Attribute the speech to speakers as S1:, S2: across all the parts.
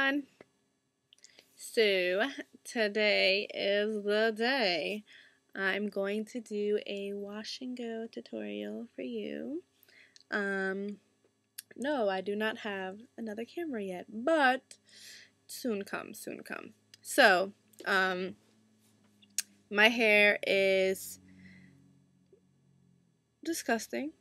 S1: everyone. So today is the day. I'm going to do a wash and go tutorial for you. No, I do not have another camera yet, but soon come, soon come. So, my hair is disgusting.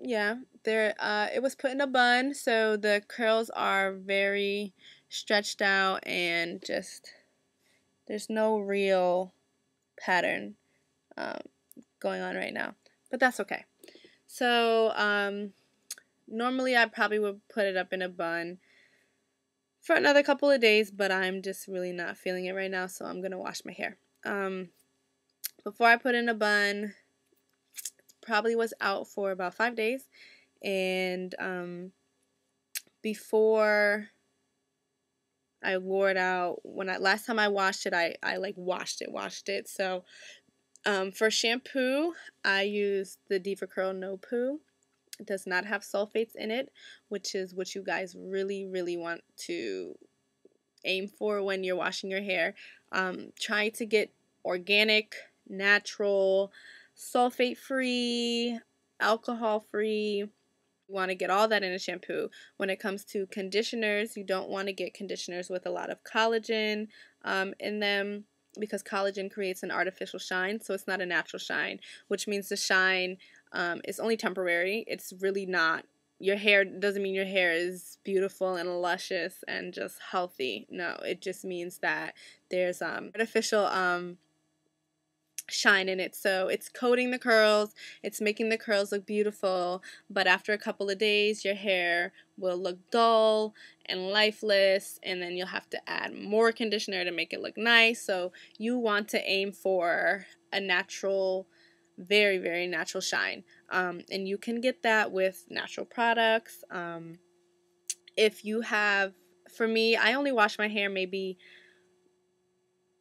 S1: Yeah, it was put in a bun, so the curls are very stretched out and just there's no real pattern um, going on right now, but that's okay. So normally I probably would put it up in a bun for another couple of days, but I'm just really not feeling it right now, so I'm gonna wash my hair. Before I put in a bun, probably was out for about 5 days, and before I wore it out, last time I washed it, I like washed it. So for shampoo, I use the Deva Curl No Poo. It does not have sulfates in it, which is what you guys really want to aim for when you're washing your hair. Try to get organic, natural, sulfate-free, alcohol-free. You want to get all that in a shampoo. When it comes to conditioners, you don't want to get conditioners with a lot of collagen in them, because collagen creates an artificial shine, so it's not a natural shine, which means the shine is only temporary. It's really not. Your hair doesn't mean your hair is beautiful and luscious and just healthy. No, it just means that there's artificial shine in it. So it's coating the curls, it's making the curls look beautiful, but after a couple of days your hair will look dull and lifeless, and then you'll have to add more conditioner to make it look nice. So you want to aim for a natural, very natural shine, and you can get that with natural products. If you have, for me, I only wash my hair maybe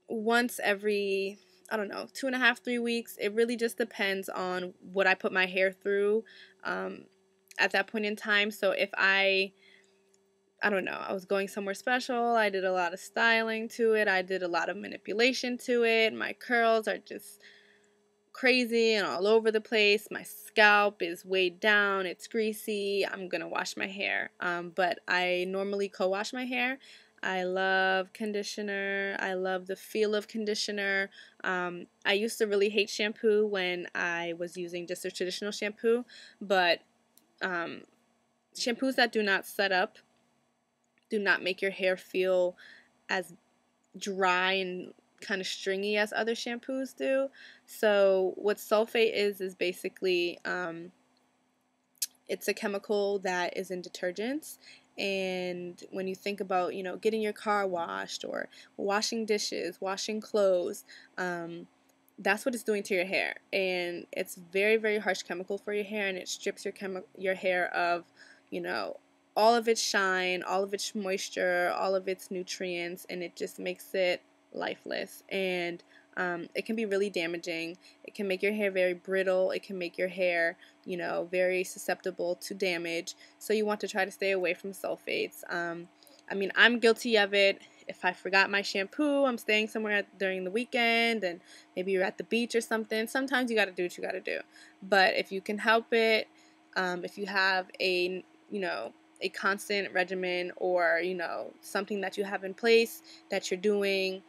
S1: once every, I don't know, 2.5, 3 weeks. It really just depends on what I put my hair through at that point in time. So if I don't know, I was going somewhere special, I did a lot of styling to it, I did a lot of manipulation to it, my curls are just crazy and all over the place, my scalp is weighed down, it's greasy, I'm gonna wash my hair. But I normally co-wash my hair. I love conditioner. I love the feel of conditioner. I used to really hate shampoo when I was using just a traditional shampoo, but shampoos that do not set up do not make your hair feel as dry and kind of stringy as other shampoos do. So what sulfate is basically it's a chemical that is in detergents. And when you think about, you know, getting your car washed or washing dishes, washing clothes, that's what it's doing to your hair. And it's very harsh chemical for your hair, and it strips your hair of, you know, all of its shine, all of its moisture, all of its nutrients, and it just makes it lifeless. And it can be really damaging. It can make your hair very brittle. It can make your hair, you know, very susceptible to damage. So you want to try to stay away from sulfates. I mean, I'm guilty of it. If I forgot my shampoo, I'm staying somewhere during the weekend, and maybe you're at the beach or something. Sometimes you got to do what you got to do. But if you can help it, if you have a, you know, a constant regimen, or, you know, something that you have in place that you're doing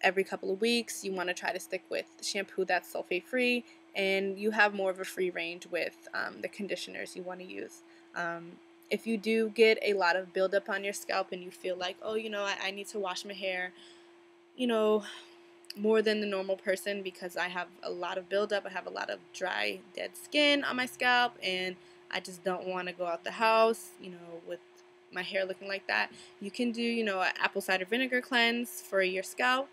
S1: every couple of weeks, you want to try to stick with shampoo that's sulfate free, and you have more of a free range with the conditioners you want to use. If you do get a lot of buildup on your scalp and you feel like, oh, you know, I need to wash my hair, you know, more than the normal person, because I have a lot of buildup, I have a lot of dry, dead skin on my scalp, and I just don't want to go out the house, you know, with my hair looking like that. You can do, you know, an apple cider vinegar cleanse for your scalp.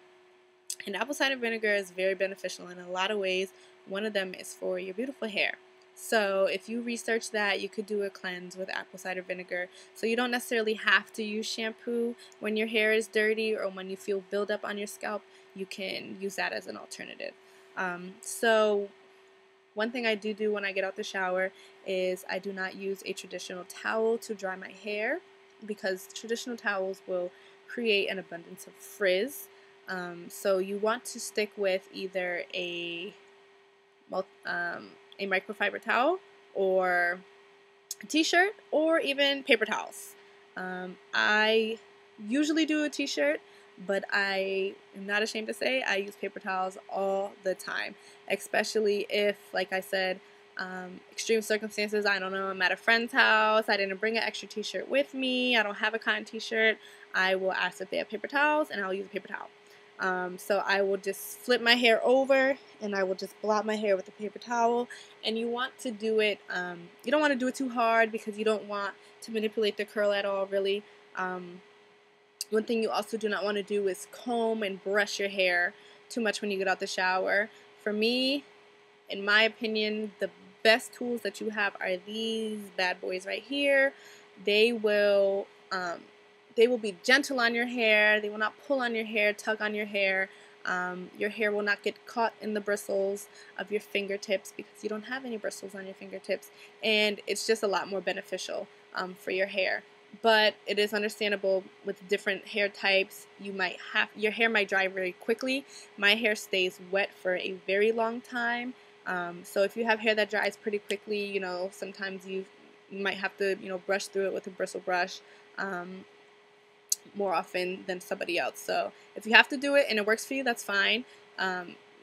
S1: And apple cider vinegar is very beneficial in a lot of ways. One of them is for your beautiful hair. So if you research that, you could do a cleanse with apple cider vinegar. So you don't necessarily have to use shampoo when your hair is dirty or when you feel buildup on your scalp. You can use that as an alternative. So one thing I do when I get out the shower is I do not use a traditional towel to dry my hair. because traditional towels will create an abundance of frizz. So you want to stick with either a microfiber towel or a t-shirt or even paper towels. I usually do a t-shirt, but I am not ashamed to say I use paper towels all the time, especially if, like I said, extreme circumstances. I don't know, I'm at a friend's house, I didn't bring an extra t-shirt with me, I don't have a cotton t-shirt. I will ask if they have paper towels and I'll use a paper towel. So I will just flip my hair over and I will just blot my hair with a paper towel. And you want to do it, you don't want to do it too hard because you don't want to manipulate the curl at all, really. One thing you also do not want to do is comb and brush your hair too much when you get out the shower. For me, in my opinion, the best tools that you have are these bad boys right here. They will be gentle on your hair. They will not pull on your hair, tug on your hair. Your hair will not get caught in the bristles of your fingertips because you don't have any bristles on your fingertips. And it's just a lot more beneficial for your hair. But it is understandable with different hair types. Your hair might dry very quickly. My hair stays wet for a very long time. So if you have hair that dries pretty quickly, you know, sometimes you might have to, you know, brush through it with a bristle brush more often than somebody else. So if you have to do it and it works for you, that's fine.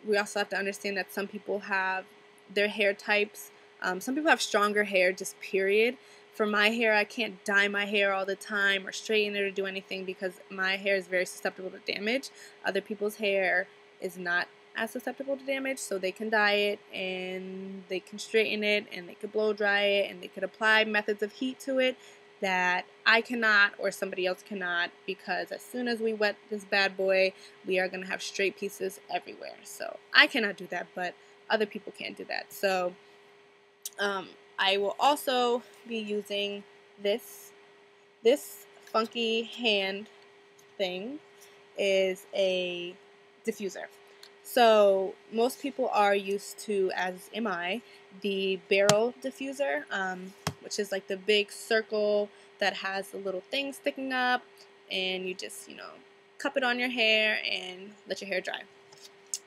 S1: We also have to understand that some people have their hair types. Some people have stronger hair, just period. For my hair, I can't dye my hair all the time or straighten it or do anything because my hair is very susceptible to damage. Other people's hair is not as susceptible to damage, so they can dye it and they can straighten it and they can blow dry it and they could apply methods of heat to it that I cannot or somebody else cannot, because as soon as we wet this bad boy, we are going to have straight pieces everywhere. So I cannot do that, but other people can do that. So I will also be using this funky hand thing is a diffuser. So most people are used to, as am I, the barrel diffuser, which is like the big circle that has the little thing sticking up, and you just, you know, cup it on your hair and let your hair dry.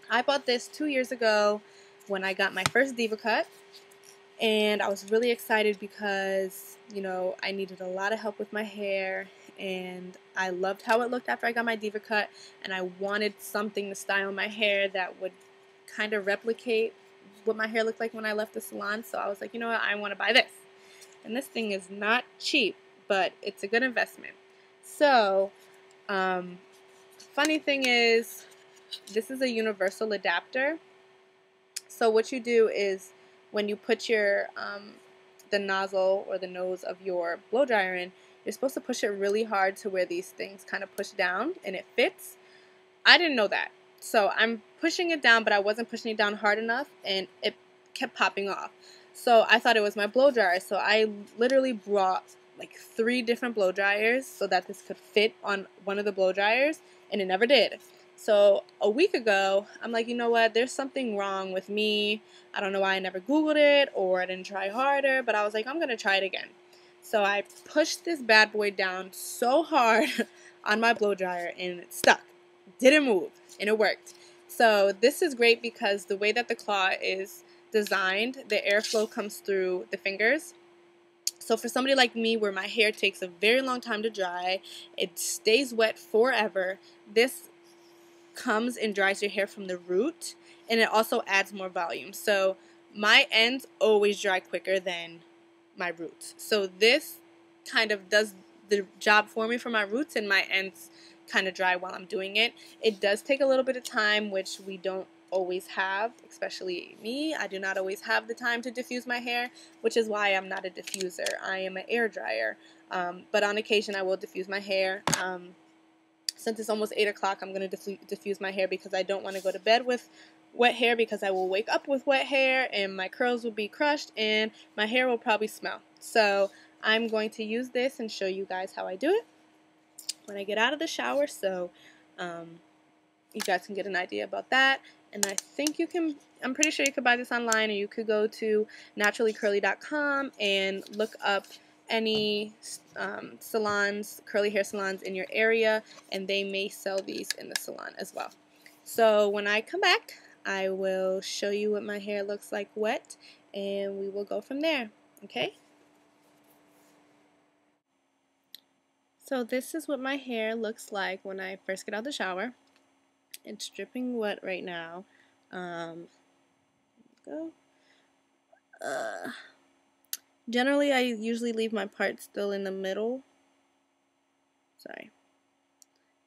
S1: I bought this 2 years ago when I got my first Deva cut, and I was really excited because, you know, I needed a lot of help with my hair, and I loved how it looked after I got my Deva cut, and I wanted something to style my hair that would kind of replicate what my hair looked like when I left the salon. So I was like, you know what, I want to buy this. And this thing is not cheap, but it's a good investment. So, funny thing is, this is a universal adapter. So what you do is, when you put your the nozzle or the nose of your blow dryer in, you're supposed to push it really hard to where these things kind of push down and it fits. I didn't know that. So I'm pushing it down, but I wasn't pushing it down hard enough, and it kept popping off. So I thought it was my blow dryer. So I literally brought like 3 different blow dryers so that this could fit on one of the blow dryers, and it never did. So a week ago, I'm like, you know what, there's something wrong with me. I don't know why I never Googled it or I didn't try harder, but I was like, I'm going to try it again. So I pushed this bad boy down so hard on my blow dryer and it stuck. Didn't move, and it worked. So this is great because the way that the claw is designed, the airflow comes through the fingers. So for somebody like me where my hair takes a very long time to dry, it stays wet forever, this comes and dries your hair from the root, and it also adds more volume. So my ends always dry quicker than my roots. So this kind of does the job for me for my roots, and my ends kind of dry while I'm doing it. It does take a little bit of time, which we don't always have, especially me. I do not always have the time to diffuse my hair, which is why I'm not a diffuser. I am an air dryer. But on occasion I will diffuse my hair. Since it's almost 8 o'clock, I'm going to diffuse my hair because I don't want to go to bed with wet hair, because I will wake up with wet hair and my curls will be crushed and my hair will probably smell. So I'm going to use this and show you guys how I do it when I get out of the shower, so you guys can get an idea about that. And I think you can, I'm pretty sure you could buy this online, or you could go to naturallycurly.com and look up any salons, curly hair salons in your area, and they may sell these in the salon as well. So when I come back, I will show you what my hair looks like wet, and we will go from there, okay? So this is what my hair looks like when I first get out of the shower. It's dripping wet right now. Go. Generally, I usually leave my part still in the middle. Sorry.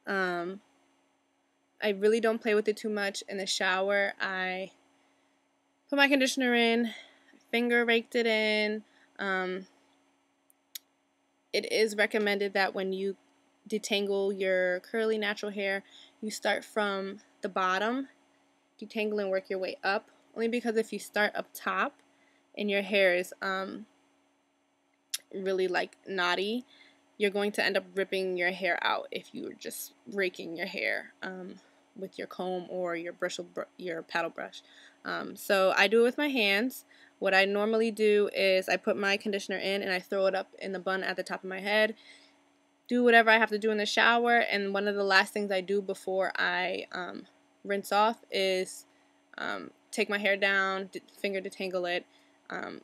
S1: I really don't play with it too much. In the shower, I put my conditioner in, finger raked it in. It is recommended that when you detangle your curly natural hair, you start from the bottom, detangle and work your way up. Only because if you start up top and your hair is really like knotty, you're going to end up ripping your hair out if you're just raking your hair with your comb or your paddle brush. So I do it with my hands. What I normally do is I put my conditioner in and I throw it up in the bun at the top of my head. Do whatever I have to do in the shower, and one of the last things I do before I rinse off is take my hair down, finger detangle it.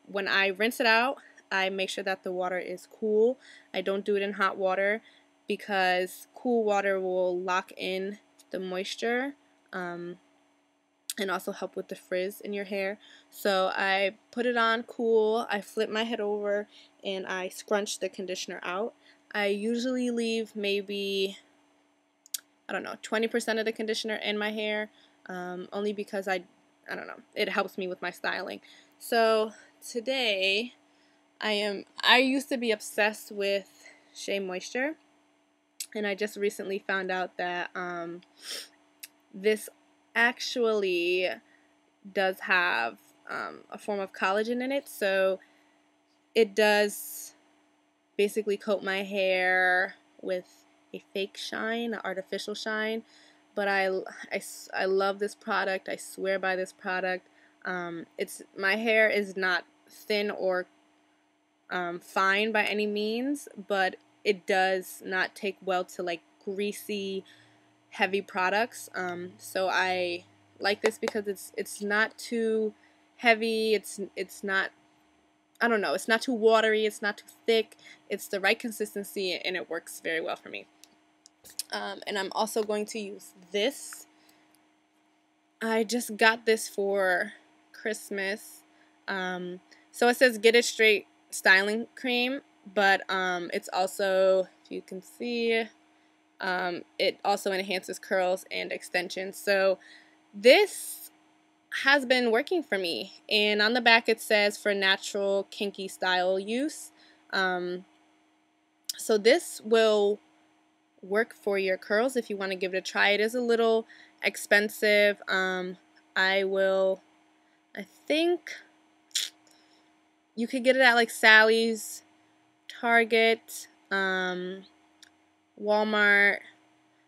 S1: When I rinse it out, I make sure that the water is cool. I don't do it in hot water because cool water will lock in the moisture and also help with the frizz in your hair. So I put it on cool, I flip my head over, and I scrunch the conditioner out. I usually leave maybe, I don't know, 20% of the conditioner in my hair, only because I don't know, it helps me with my styling. So today I used to be obsessed with Shea Moisture, and I just recently found out that this actually does have a form of collagen in it, so it does basically coat my hair with a fake shine, an artificial shine. But I love this product. I swear by this product. My hair is not thin or fine by any means, but it does not take well to like greasy, heavy products. So I like this because it's not too heavy. It's not, I don't know, it's not too watery, it's not too thick. It's the right consistency, and it works very well for me. And I'm also going to use this. I just got this for Christmas. So it says Get It Straight styling cream, but it's also, if you can see, it also enhances curls and extensions. So this has been working for me, and on the back it says for natural kinky style use. So this will work for your curls if you want to give it a try. It is a little expensive. I think you could get it at like Sally's, Target, Walmart.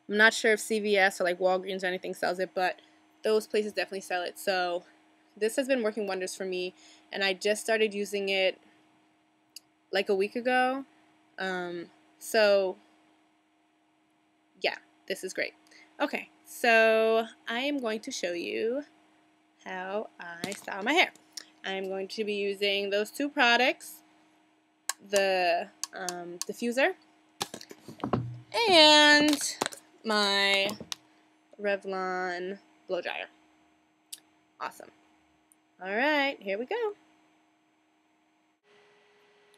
S1: I'm not sure if CVS or like Walgreens or anything sells it, but those places definitely sell it. So this has been working wonders for me, and I just started using it like a week ago. So yeah, this is great. Okay, so I am going to show you how I style my hair. I'm going to be using those two products, the diffuser and my Revlon blow dryer. Awesome. Alright, here we go.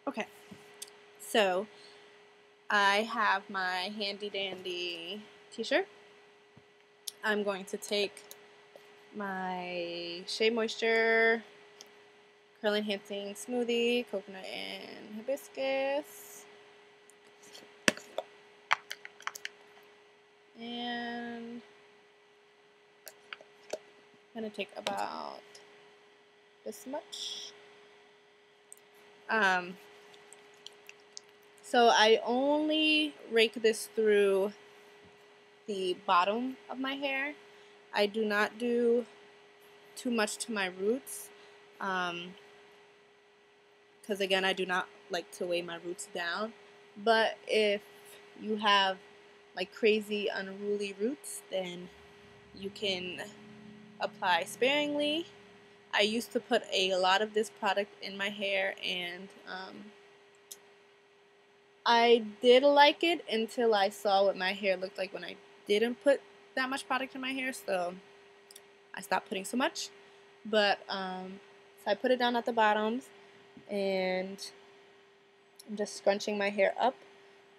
S1: Okay, so I have my handy dandy t-shirt. I'm going to take my Shea Moisture Curl Enhancing Smoothie, coconut and hibiscus, and I'm going to take about this much. So I only rake this through the bottom of my hair. I do not do too much to my roots, because again, I do not like to weigh my roots down. But if you have like crazy unruly roots, then you can apply sparingly. I used to put a lot of this product in my hair, and I did like it until I saw what my hair looked like when I didn't put that much product in my hair, so I stopped putting so much. But so I put it down at the bottoms, and I'm just scrunching my hair up,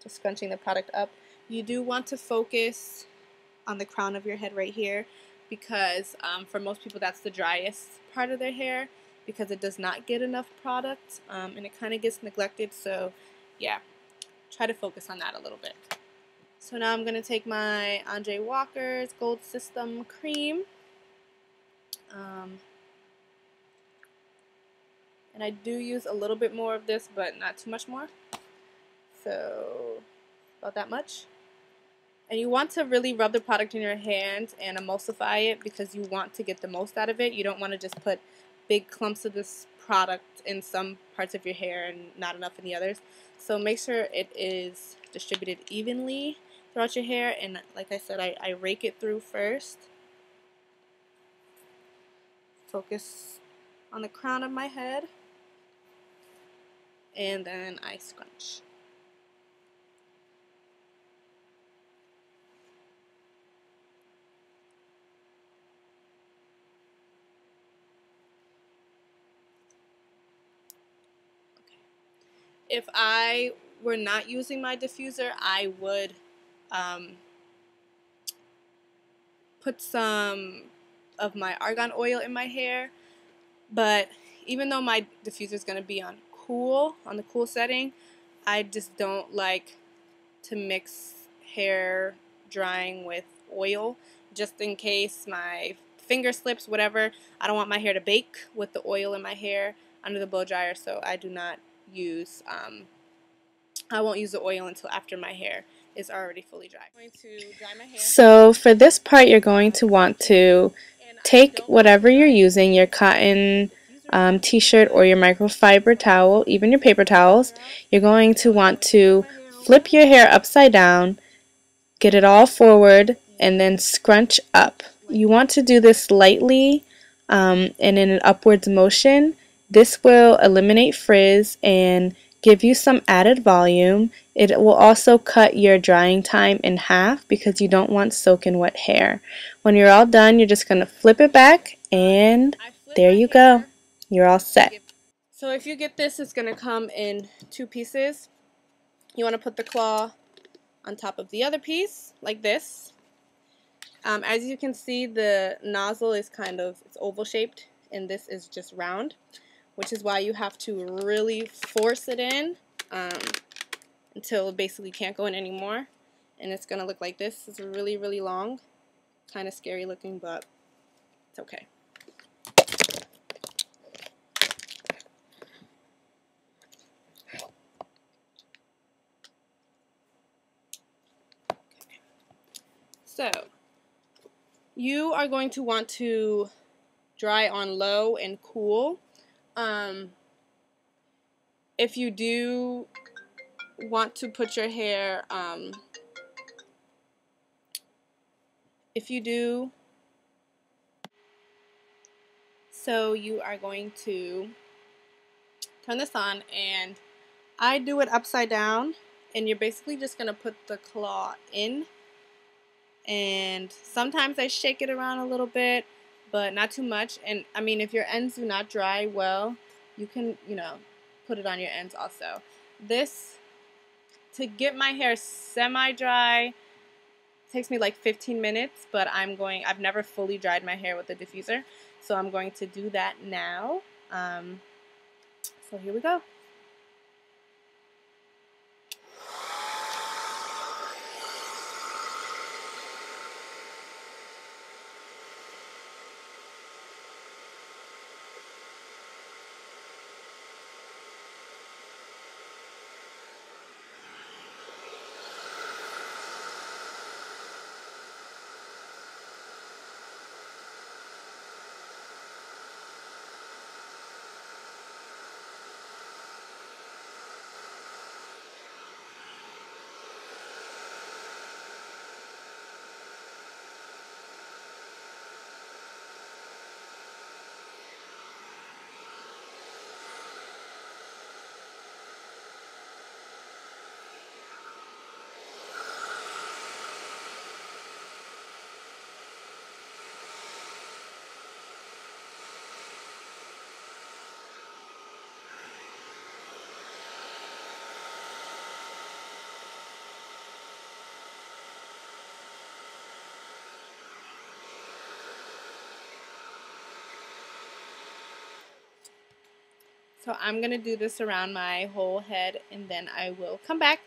S1: just scrunching the product up. You do want to focus on the crown of your head right here, because for most people that's the driest part of their hair, because it does not get enough product, and it kind of gets neglected. So yeah, try to focus on that a little bit. So now I'm going to take my Andre Walker's Gold System Cream, and I do use a little bit more of this, but not too much more, so about that much. And you want to really rub the product in your hand and emulsify it, because you want to get the most out of it. You don't want to just put big clumps of this product in some parts of your hair and not enough in the others. So make sure it is distributed evenly throughout your hair. And like I said, I rake it through first. Focus on the crown of my head. And then I scrunch. If I were not using my diffuser, I would put some of my argan oil in my hair. But even though my diffuser is going to be on the cool setting, I just don't like to mix hair drying with oil, just in case my finger slips, whatever. I don't want my hair to bake with the oil in my hair under the blow dryer, so I do not use I won't use the oil until after my hair is already fully dry. I'm going to dry my hair. So for this part, you're going to want to take whatever you're using, your cotton t-shirt or your microfiber towel, even your paper towels. You're going to want to flip your hair upside down, get it all forward, and then scrunch up. You want to do this lightly and in an upwards motion. This will eliminate frizz and give you some added volume. It will also cut your drying time in half, because you don't want soaking wet hair. When you're all done, you're just going to flip it back, and there you go. You're all set. So if you get this, it's going to come in 2 pieces. You want to put the claw on top of the other piece, like this. As you can see, the nozzle is it's oval shaped, and this is just round, which is why you have to really force it in until it basically can't go in anymore. And it's going to look like this. It's really, really long. Kind of scary looking, but it's okay. So you are going to want to dry on low and cool. If you do want to put your hair, so you are going to turn this on, and I do it upside down, and you're basically just going to put the claw in, and sometimes I shake it around a little bit, but not too much. And I mean, if your ends do not dry well, you can, put it on your ends also. This, to get my hair semi-dry, takes me like 15 minutes, but I've never fully dried my hair with a diffuser, so I'm going to do that now. So here we go. So I'm going to do this around my whole head, and then I will come back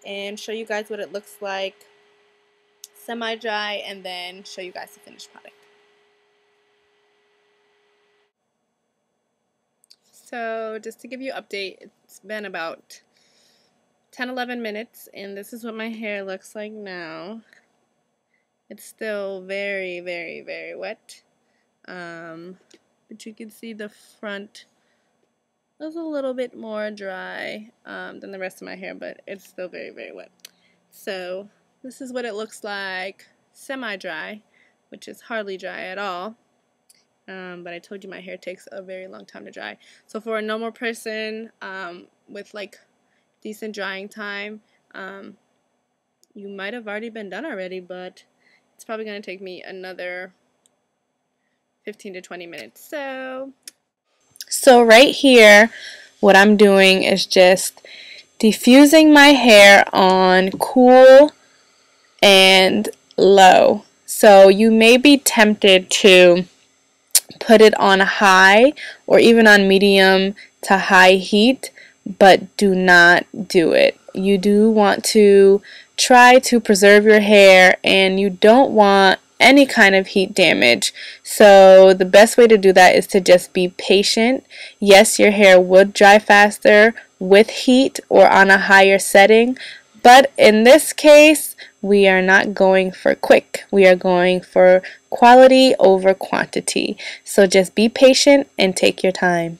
S1: and show you guys what it looks like semi-dry, and then show you guys the finished product. So just to give you an update, it's been about 10-11 minutes, and this is what my hair looks like now. It's still very, very, very wet, but you can see the front is a little bit more dry than the rest of my hair, but it's still very, very wet. So this is what it looks like semi-dry, which is hardly dry at all. But I told you my hair takes a very long time to dry. So for a normal person with like decent drying time, you might have already been done already, but it's probably going to take me another 15 to 20 minutes. So right here, what I'm doing is just diffusing my hair on cool and low. So you may be tempted to put it on high or even on medium to high heat, but do not do it. You do want to try to preserve your hair, and you don't want any kind of heat damage. So the best way to do that is to just be patient. Yes, your hair would dry faster with heat or on a higher setting, but in this case, we are not going for quick. We are going for quality over quantity. So just be patient and take your time.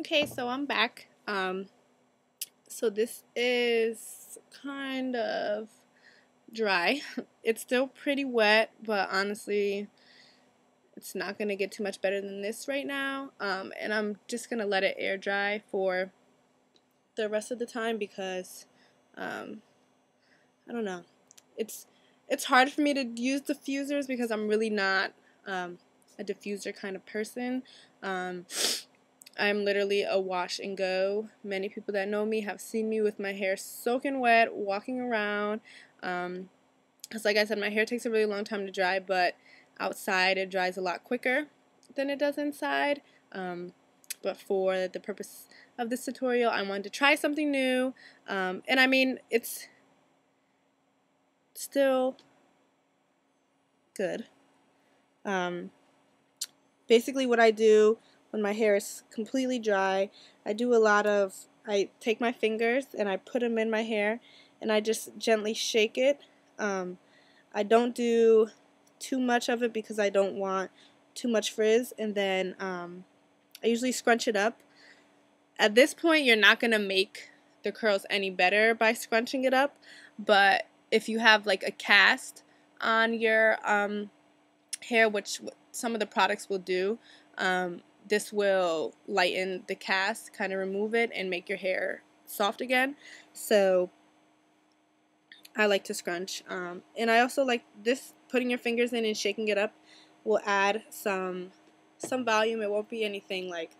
S1: Okay, so I'm back. So this is kind of dry. It's still pretty wet, but honestly, it's not going to get too much better than this right now. And I'm just going to let it air dry for the rest of the time because, I don't know. It's hard for me to use diffusers because I'm really not a diffuser kind of person. I'm literally a wash and go. Many people that know me have seen me with my hair soaking wet, walking around. Because like I said, my hair takes a really long time to dry, but outside it dries a lot quicker than it does inside. But for the purpose of this tutorial, I wanted to try something new. And I mean, it's still good. Basically what I do when my hair is completely dry, I take my fingers and I put them in my hair and I just gently shake it. I don't do too much of it because I don't want too much frizz, and then I usually scrunch it up. At this point, you're not going to make the curls any better by scrunching it up, but if you have like a cast on your hair, which some of the products will do, this will lighten the cast, kind of remove it, and make your hair soft again. So I like to scrunch. And I also like this, putting your fingers in and shaking it up will add some volume. It won't be anything like,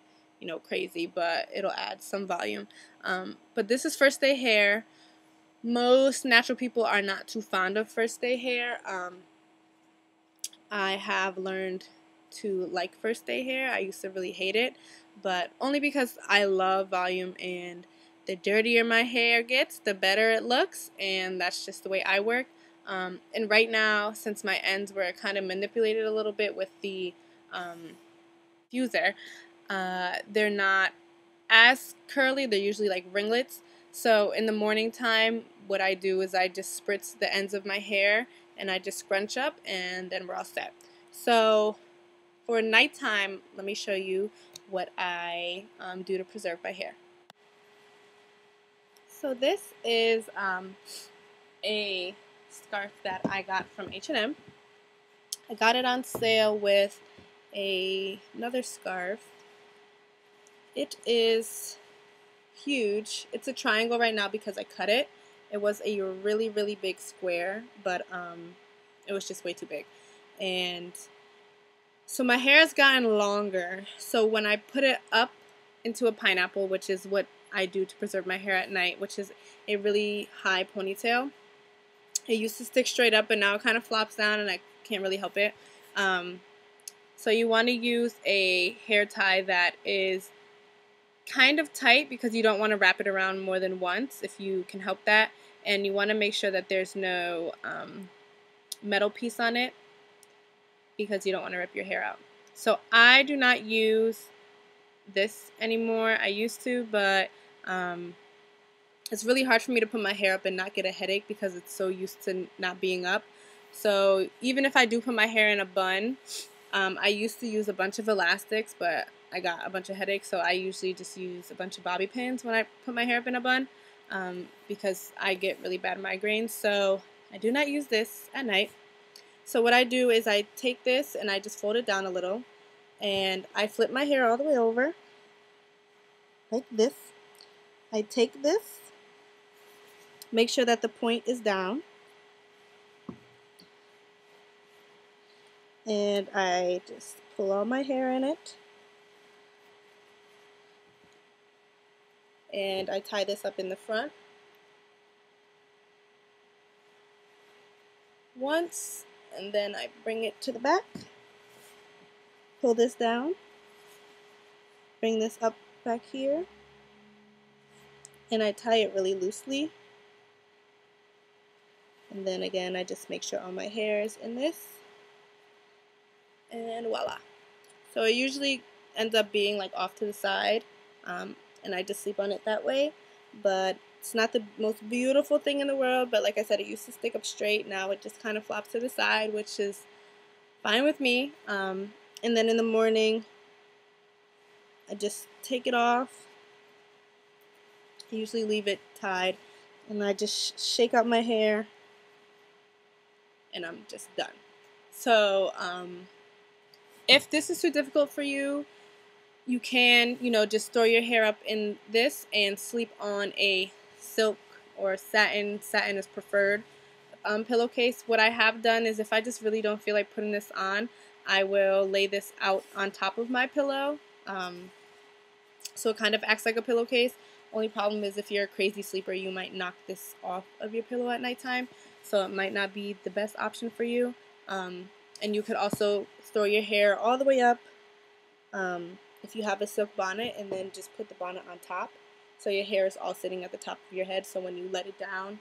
S1: you know, crazy, but it'll add some volume. But this is first day hair. Most natural people are not too fond of first day hair. I have learned to like first day hair. I used to really hate it, but only because I love volume, and the dirtier my hair gets, the better it looks, and that's just the way I work. And right now, since my ends were kind of manipulated a little bit with the diffuser, they're not as curly. They're usually like ringlets. So in the morning time, what I do is I just spritz the ends of my hair and I just scrunch up, and then we're all set. So for nighttime, let me show you what I do to preserve my hair. So this is a scarf that I got from H&M. I got it on sale with another scarf. It is huge. It's a triangle right now because I cut it. It was a really, really big square, but it was just way too big. And So my hair has gotten longer. So when I put it up into a pineapple, which is what I do to preserve my hair at night, which is a really high ponytail, it used to stick straight up, but now it kind of flops down and I can't really help it. So you want to use a hair tie that is kind of tight because you don't want to wrap it around more than once if you can help that. And you want to make sure that there's no metal piece on it because you don't want to rip your hair out. So I do not use this anymore. I used to, but it's really hard for me to put my hair up and not get a headache because it's so used to not being up. So even if I do put my hair in a bun, I used to use a bunch of elastics, but I got a bunch of headaches, so I usually just use a bunch of bobby pins when I put my hair up in a bun because I get really bad migraines. So I do not use this at night. So what I do is I take this and I just fold it down a little, and I flip my hair all the way over like this. I take this, make sure that the point is down, and I just pull all my hair in it, and I tie this up in the front once, and then I bring it to the back, pull this down, bring this up back here, and I tie it really loosely. And then again, I just make sure all my hair is in this, and voila. So it usually ends up being like off to the side, and I just sleep on it that way. But it's not the most beautiful thing in the world, but like I said, it used to stick up straight. Now it just kind of flops to the side, which is fine with me. And then in the morning, I just take it off. I usually leave it tied, and I just shake out my hair, and I'm just done. So if this is too difficult for you, you can, just throw your hair up in this and sleep on a silk or satin. Satin is preferred pillowcase. What I have done is if I just really don't feel like putting this on, I will lay this out on top of my pillow. So it kind of acts like a pillowcase. Only problem is if you're a crazy sleeper, you might knock this off of your pillow at nighttime. So it might not be the best option for you. And you could also throw your hair all the way up if you have a silk bonnet, and then just put the bonnet on top. So your hair is all sitting at the top of your head. So when you let it down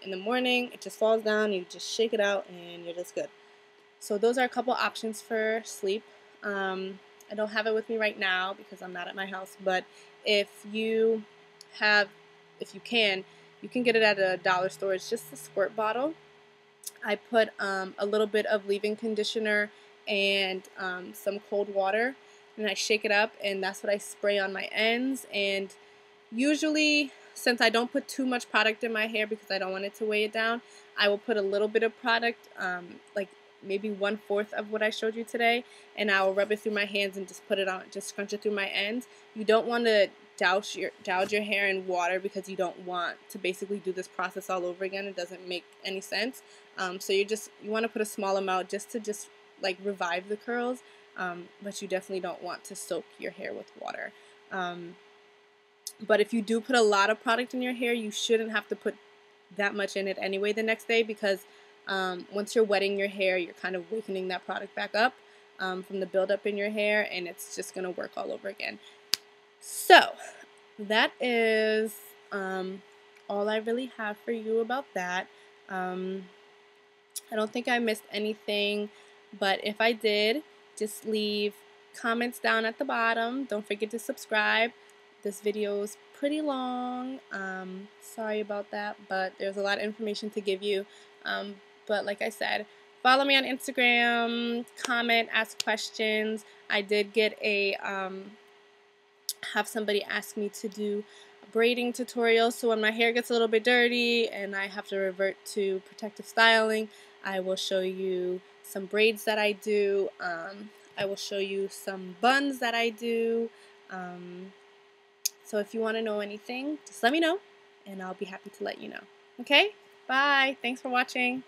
S1: in the morning, it just falls down. You just shake it out and you're just good. So those are a couple options for sleep. I don't have it with me right now because I'm not at my house. But if you can get it at a dollar store. It's just a squirt bottle. I put a little bit of leave-in conditioner and some cold water, and I shake it up, and that's what I spray on my ends. And usually, since I don't put too much product in my hair because I don't want it to weigh it down, I will put a little bit of product, like maybe 1/4 of what I showed you today, and I will rub it through my hands and just put it on, just scrunch it through my ends. You don't want to douse your hair in water because you don't want to basically do this process all over again. It doesn't make any sense. So you want to put a small amount just to like revive the curls, but you definitely don't want to soak your hair with water. But if you do put a lot of product in your hair, you shouldn't have to put that much in it anyway the next day, because once you're wetting your hair, you're kind of wakening that product back up from the buildup in your hair, and it's just going to work all over again. So that is all I really have for you about that. I don't think I missed anything, but if I did, just leave comments down at the bottom. Don't forget to subscribe. This video is pretty long. Sorry about that, but there's a lot of information to give you. But like I said, follow me on Instagram, comment, ask questions. I did get have somebody ask me to do a braiding tutorial, so when my hair gets a little bit dirty and I have to revert to protective styling, I will show you some braids that I do. I will show you some buns that I do. So if you want to know anything, just let me know, and I'll be happy to let you know. Okay? Bye. Thanks for watching.